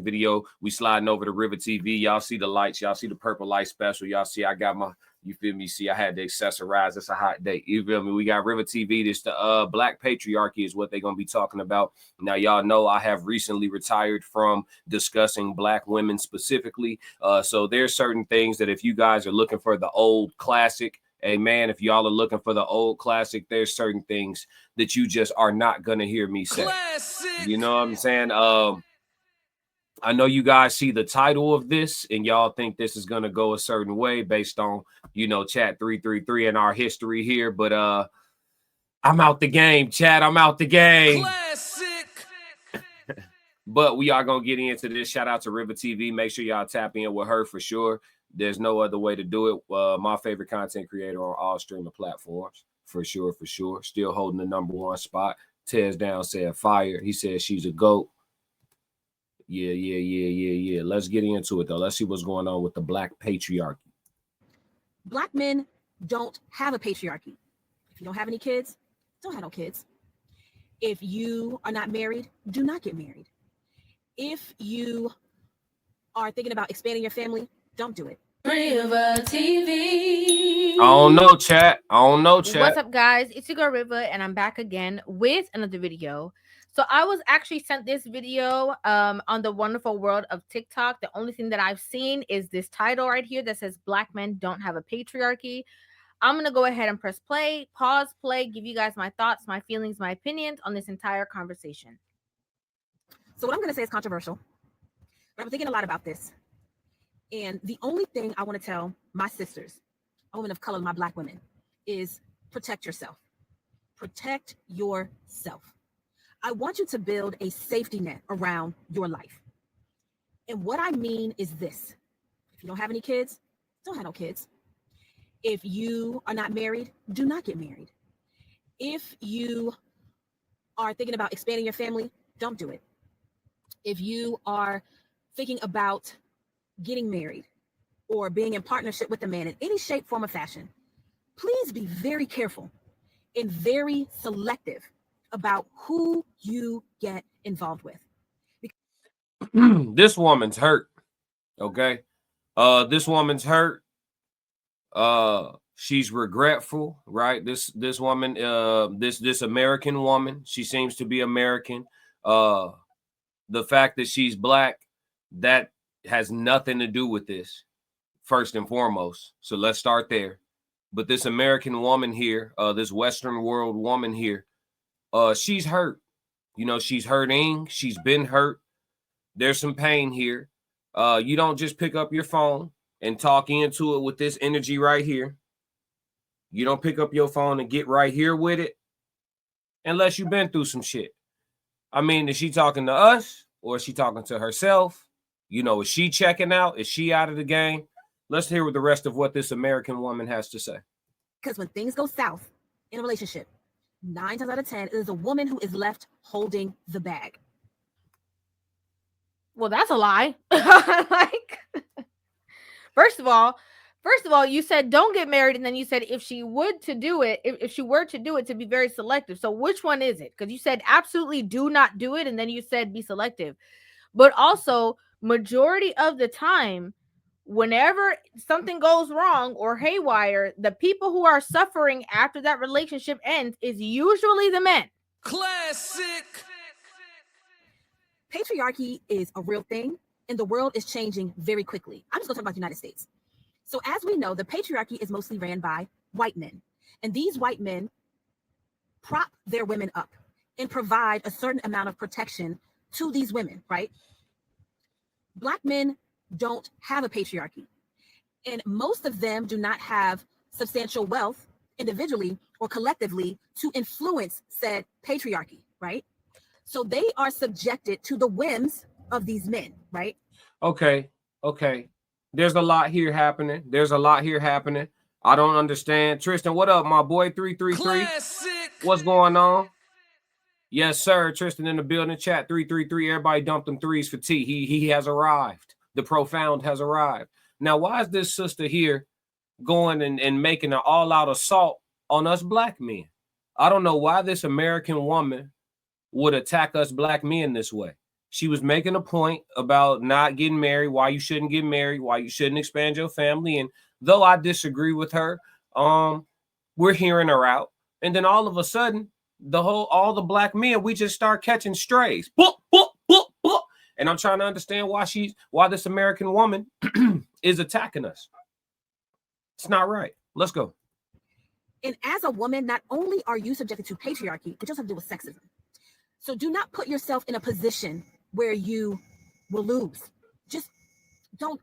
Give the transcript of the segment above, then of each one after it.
video. We sliding over to Rivah TV. Y'all see the lights. Y'all see the purple light special. Y'all see I got my, you feel me? See, I had to accessorize. It's a hot day. You feel me? We got Rivah TV. This the black patriarchy is what they're going to be talking about. Now, y'all know I have recently retired from discussing black women specifically. So there's certain things that if you guys are looking for the old classic, hey, man, if y'all are looking for the old classic, there's certain things that you just are not going to hear me say. Classic. You know what I'm saying? I know you guys see the title of this and y'all think this is going to go a certain way based on, you know, chat 333 and our history here. But I'm out the game, chat. I'm out the game. Classic. But we are going to get into this. Shout out to Rivah TV. Make sure y'all tap in with her for sure. There's no other way to do it. My favorite content creator on all streaming platforms. For sure, for sure. Still holding the #1 spot. Tears down said fire. He said she's a GOAT. Yeah. Let's get into it, though. Let's see what's going on with the black patriarchy. Black men don't have a patriarchy. If you don't have any kids, don't have no kids. If you are not married, do not get married. If you are thinking about expanding your family, don't do it. Rivah TV. I don't know, chat. What's up, guys? It's your girl Rivah, and I'm back again with another video. So I was actually sent this video on the wonderful world of TikTok. The only thing that I've seen is this title right here that says "Black men don't have a patriarchy." I'm gonna go ahead and press play, pause, play, give you guys my thoughts, my feelings, my opinions on this entire conversation. So what I'm gonna say is controversial, but I'm thinking a lot about this. And the only thing I want to tell my sisters, women of color, my black women, is protect yourself. Protect yourself. I want you to build a safety net around your life. And what I mean is this. If you don't have any kids, don't have no kids. If you are not married, do not get married. If you are thinking about expanding your family, don't do it. If you are thinking about getting married or being in partnership with a man in any shape, form, or fashion, please be very careful and very selective about who you get involved with. This woman's hurt. Okay. This woman's hurt. She's regretful, right? This woman, this American woman, she seems to be American. The fact that she's black, that has nothing to do with this, first and foremost. So let's start there. But this American woman here, this Western world woman here, she's hurt. You know, she's hurting. She's been hurt. There's some pain here. You don't just pick up your phone and talk into it with this energy right here. You don't pick up your phone and get right here with it unless you've been through some shit. I mean, is she talking to us or is she talking to herself? You know, is she checking out? Is she out of the game? Let's hear what the rest of what this American woman has to say. Because when things go south in a relationship, 9 times out of 10, it is a woman who is left holding the bag. Well, that's a lie. Like, first of all, you said don't get married, and then you said if she would to do it, if she were to do it, to be very selective. So which one is it? Because you said absolutely do not do it, and then you said be selective. But also, majority of the time, whenever something goes wrong or haywire, the people who are suffering after that relationship ends is usually the men. Classic. Patriarchy is a real thing, and the world is changing very quickly. I'm just going to talk about the United States. So as we know, the patriarchy is mostly ran by white men. And these white men prop their women up and provide a certain amount of protection to these women, right? Black men don't have a patriarchy. And most of them do not have substantial wealth individually or collectively to influence said patriarchy, right? So they are subjected to the whims of these men, right? Okay. There's a lot here happening. I don't understand. Tristan, what up, my boy? 333. Classic. What's going on? Yes, sir. Tristan in the building. Chat 333. Everybody dumped them threes for T. He has arrived. The profound has arrived. Now, why is this sister here going and making an all-out assault on us black men? I don't know why this American woman would attack us black men this way. She was making a point about not getting married, why you shouldn't get married, why you shouldn't expand your family. And though I disagree with her, we're hearing her out. And then all of a sudden, all the black men, we just start catching strays. Boop, boop, boop, boop. And I'm trying to understand why this American woman is attacking us. It's not right. Let's go. And as a woman, not only are you subjected to patriarchy, it also has to do with sexism. So do not put yourself in a position where you will lose. Just don't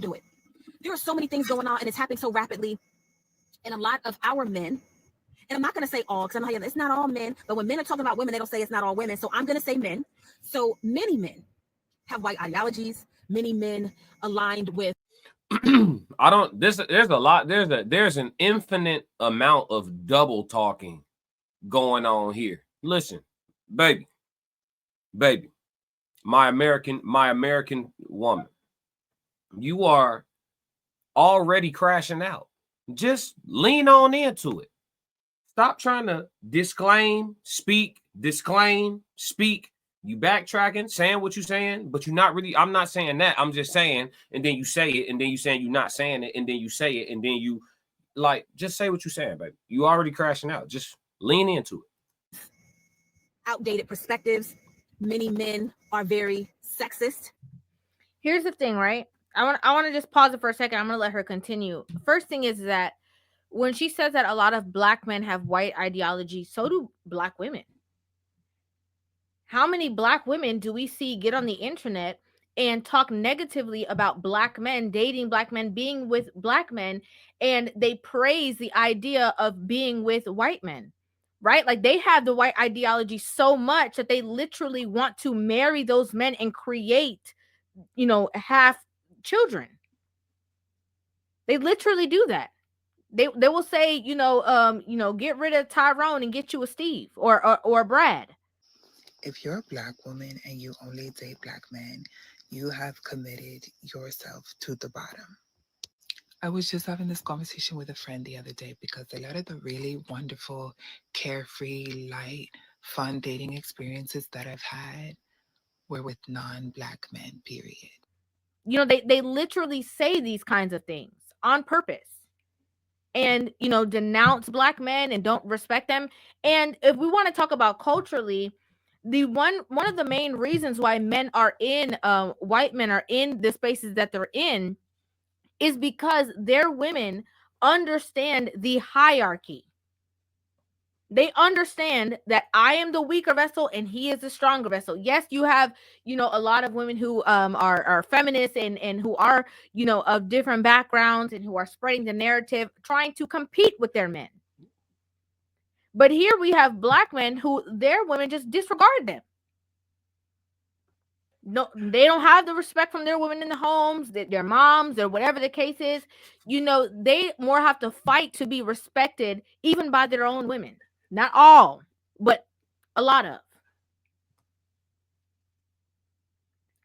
do it. There are so many things going on, and it's happening so rapidly. And a lot of our men, and I'm not going to say all, because it's not all men, but when men are talking about women, they don't say it's not all women. So I'm going to say men. So many men have white ideologies. Many men aligned with. There's a lot. There's an infinite amount of double talking going on here. Listen, baby, my American woman, you are already crashing out. Just lean on into it. Stop trying to disclaim, speak. You backtracking, saying what you're saying, but you're not really. I'm not saying that. I'm just saying, and then you say it, and then you saying you're not saying it, and then you say it, and then you just say what you're saying, baby. You already crashing out. Just lean into it. Outdated perspectives. Many men are very sexist. Here's the thing, right? I want to just pause it for a second. I'm going to let her continue. First thing is that when she says that a lot of black men have white ideology, so do black women. How many black women do we see get on the internet and talk negatively about black men, dating black men, being with black men, and they praise the idea of being with white men, right? Like they have the white ideology so much that they literally want to marry those men and create, half children. They literally do that. They will say, get rid of Tyrone and get you a Steve or a Brad. If you're a black woman and you only date black men, you have committed yourself to the bottom. I was just having this conversation with a friend the other day because a lot of the really wonderful, carefree, light, fun dating experiences that I've had were with non-black men, period. They literally say these kinds of things on purpose and, denounce black men and don't respect them. And if we want to talk about culturally, one of the main reasons why white men are in the spaces that they're in is because their women understand the hierarchy. They understand that I am the weaker vessel and he is the stronger vessel. Yes, you have, a lot of women who are feminists and who are, of different backgrounds and who are spreading the narrative, trying to compete with their men. But here we have black men who their women just disregard them. No, they don't have the respect from their women in the homes, their moms, or whatever the case is. They more have to fight to be respected, even by their own women. Not all, but a lot of.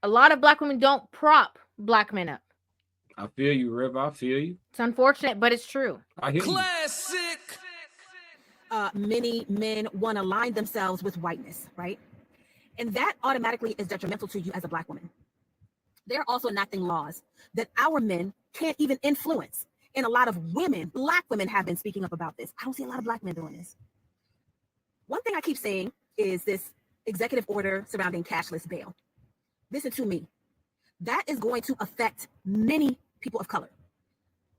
A lot of black women don't prop black men up. I feel you, Rivah. I feel you. It's unfortunate, but it's true. I hear Classic. Many men want to align themselves with whiteness, right? And that automatically is detrimental to you as a black woman. They're also enacting laws that our men can't even influence. And a lot of women, black women, have been speaking up about this. I don't see a lot of black men doing this. One thing I keep saying is this executive order surrounding cashless bail. Listen to me. That is going to affect many people of color,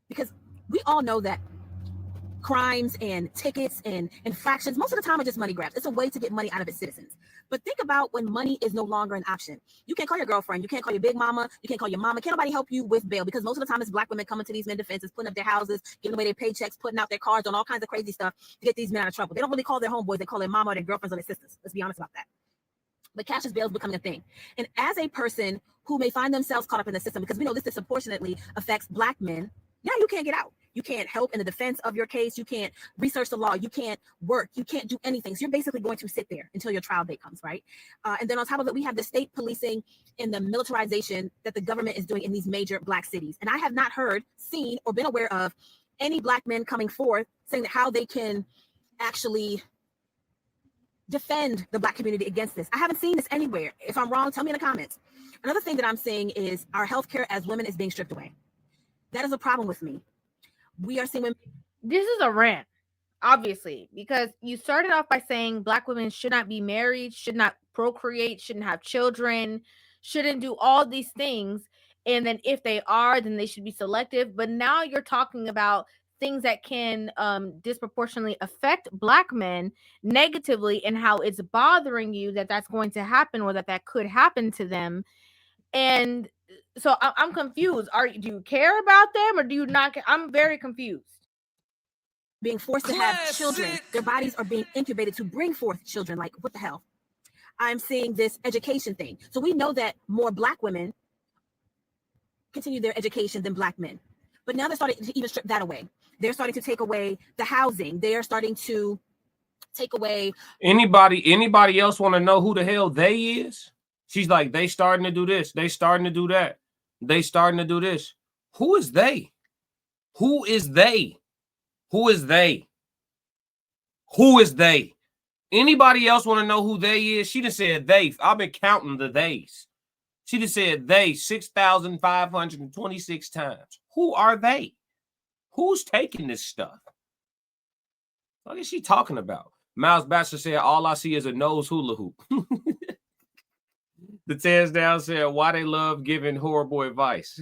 because we all know that crimes and tickets and infractions, most of the time, are just money grabs. It's a way to get money out of its citizens. But think about when money is no longer an option. You can't call your girlfriend. You can't call your big mama. You can't call your mama. Can't nobody help you with bail, because most of the time it's black women coming to these men defenses, putting up their houses, giving away their paychecks, putting out their cards, on all kinds of crazy stuff to get these men out of trouble. They don't really call their homeboys. They call their mama or their girlfriends or their sisters. Let's be honest about that. But cashless bail is becoming a thing. And as a person who may find themselves caught up in the system, because we know this disproportionately affects black men, now you can't get out. You can't help in the defense of your case. You can't research the law. You can't work. You can't do anything. So you're basically going to sit there until your trial date comes, right? And then on top of it, we have the state policing and the militarization that the government is doing in these major black cities. And I have not heard, seen, or been aware of any black men coming forth saying that how they can actually defend the Black community against this. I haven't seen this anywhere. If I'm wrong, tell me in the comments. Another thing that I'm seeing is our healthcare as women is being stripped away. That is a problem with me. We are seeing women. This is a rant, obviously, because you started off by saying Black women should not be married, should not procreate, shouldn't have children, shouldn't do all these things. And then if they are, then they should be selective. But now you're talking about things that can disproportionately affect Black men negatively, and how it's bothering you that that's going to happen, or that could happen to them. And so I'm confused. Do you care about them, or do you not care? I'm very confused. Being forced to have children. Their bodies are being incubated to bring forth children. Like, what the hell? I'm seeing this education thing. So we know that more Black women continue their education than Black men. But now they're starting to even strip that away. They're starting to take away the housing. They are starting to take away. Anybody else want to know who the hell they is? She's like, they starting to do this. They starting to do that. They starting to do this. Who is they? Who is they? Who is they? Who is they? Anybody else want to know who they is? She just said they. I've been counting the days. She just said they 6,526 times. Who are they? Who's taking this stuff? What is she talking about? Miles Batchelor said, all I see is a nose hula hoop. The Tears Down said, why they love giving horrible advice.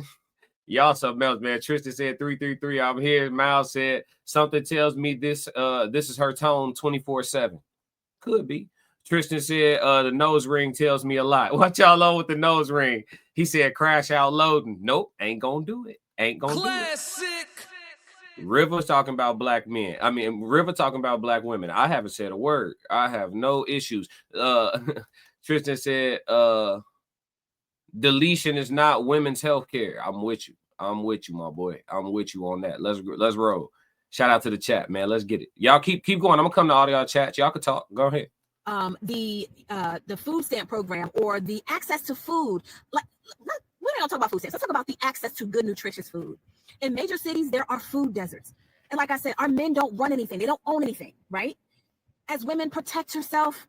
Y'all something else, man. Tristan said 333. I'm here. Miles said, something tells me this is her tone 24/7. Could be. Tristan said, the nose ring tells me a lot. What y'all on with the nose ring? He said, crash out loading. Nope, ain't gonna do it. Ain't gonna do it. Rivah's talking about Black men. I mean, Rivah talking about Black women. I haven't said a word. I have no issues. Tristan said, deletion is not women's health care. I'm with you. I'm with you, my boy. I'm with you on that. Let's roll. Shout out to the chat, man. Let's get it. Y'all keep going. I'm gonna come to all y'all chat. Y'all can talk. Go ahead. The food stamp program, or the access to food. Like, we don't talk about food stamps. Let's talk about the access to good, nutritious food. In major cities, there are food deserts. And like I said, our men don't run anything. They don't own anything, right? As women, protect yourself.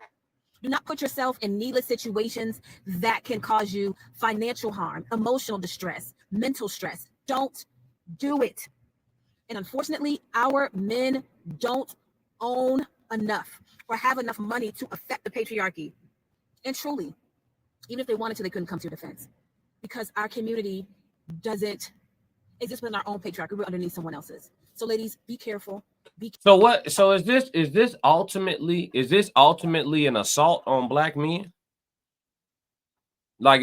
Do not put yourself in needless situations that can cause you financial harm, emotional distress, mental stress. Don't do it. And unfortunately, our men don't own enough or have enough money to affect the patriarchy. And truly, even if they wanted to, they couldn't come to your defense, because our community doesn't exist within our own patriarchy. We're underneath someone else's. So ladies, be careful. So what? So is this ultimately an assault on Black men? Like,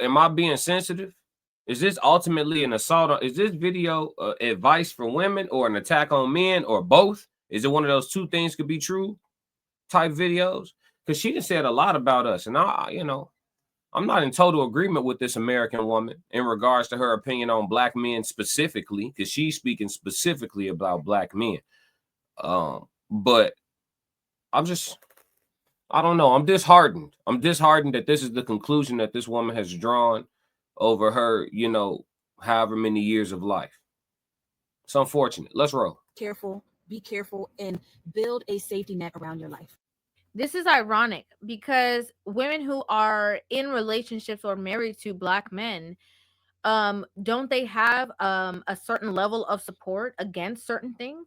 am I being sensitive? Is this ultimately an assault? Is this video advice for women, or an attack on men, or both? Is it one of those two things could be true type videos? Because she just said a lot about us, and I'm not in total agreement with this American woman in regards to her opinion on Black men specifically, because she's speaking specifically about Black men. But I don't know. I'm disheartened. I'm disheartened that this is the conclusion that this woman has drawn over her, however many years of life. It's unfortunate. Let's roll. Be careful, and build a safety net around your life. This is ironic, because women who are in relationships or married to Black men, don't they have a certain level of support against certain things?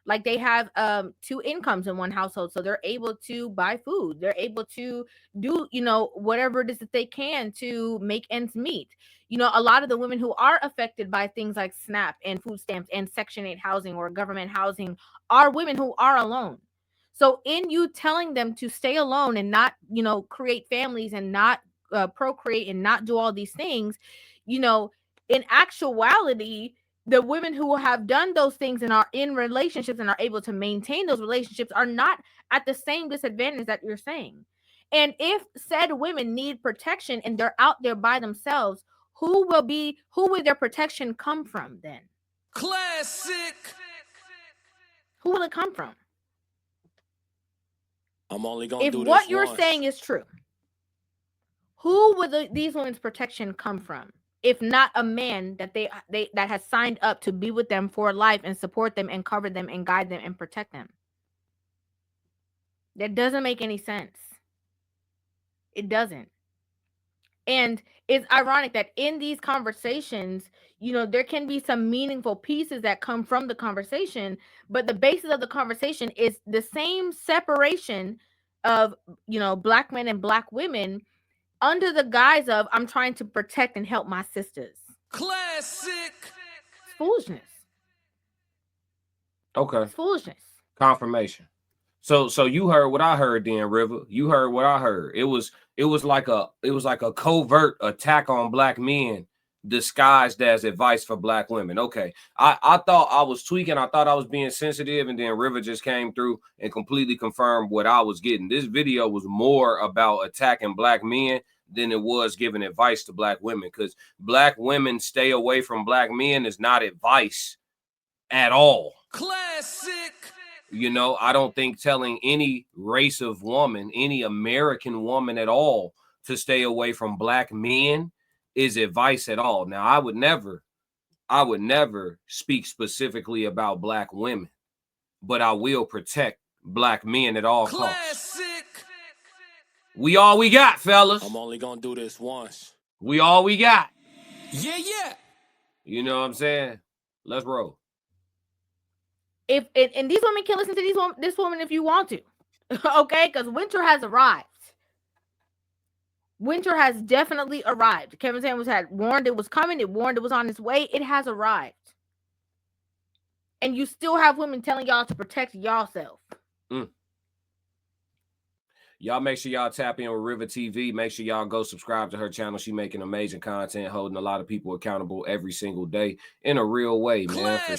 Like, they have two incomes in one household, so they're able to buy food, they're able to do whatever it is that they can to make ends meet. A lot of the women who are affected by things like SNAP and food stamps and Section 8 housing or government housing are women who are alone. So in you telling them to stay alone and not create families and not procreate and not do all these things, in actuality, the women who have done those things and are in relationships and are able to maintain those relationships are not at the same disadvantage that you're saying. And if said women need protection and they're out there by themselves, who will their protection come from then? Classic. Who will it come from? I'm only gonna if do what this you're once. saying is true, who will these women's protection come from? If not a man that that has signed up to be with them for life and support them and cover them and guide them and protect them. That doesn't make any sense. It doesn't. And it's ironic that in these conversations, there can be some meaningful pieces that come from the conversation, but the basis of the conversation is the same separation of, black men and black women under the guise of, I'm trying to protect and help my sisters. Classic. It's foolishness. Okay. It's foolishness. Confirmation. So you heard what I heard then, River. You heard what I heard. It was like a covert attack on black men disguised as advice for black women. Okay. I thought I was tweaking. I thought I was being sensitive, and then River just came through and completely confirmed what I was getting. This video was more about attacking black men than it was giving advice to black women, because black women stay away from black men is not advice at all. Classic. I don't think telling any race of woman, any American woman at all, to stay away from black men is advice at all. Now, I would never speak specifically about black women, but I will protect black men at all costs. We all we got, fellas. I'm only gonna do this once. We all we got. Yeah. You know what I'm saying? Let's roll. And these women can listen to this woman if you want to, okay? Because winter has arrived. Winter has definitely arrived. Kevin Samuels had warned it was coming. It warned it was on its way. It has arrived. And you still have women telling y'all to protect yourself. Y'all make sure y'all tap in with Rivah TV. Make sure y'all go subscribe to her channel. She making amazing content, holding a lot of people accountable every single day in a real way, man. For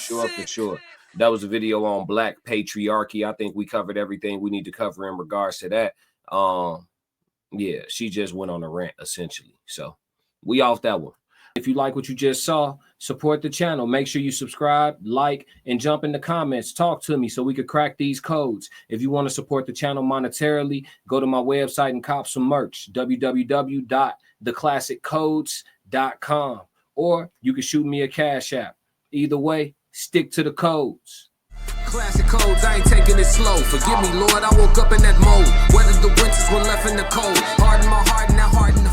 sure. That was a video on black patriarchy. I think we covered everything we need to cover in regards to that. Yeah, she just went on a rant essentially. So we off that one. If you like what you just saw, support the channel. Make sure you subscribe, like, and jump in the comments. Talk to me so we could crack these codes. If you want to support the channel monetarily, go to my website and cop some merch, www.theclassiccodes.com. Or you can shoot me a Cash App. Either way, stick to the codes. Classic codes, I ain't taking it slow. Forgive me, Lord, I woke up in that mode. Weathered the winters when left in the cold. Hardened my heart and that hardened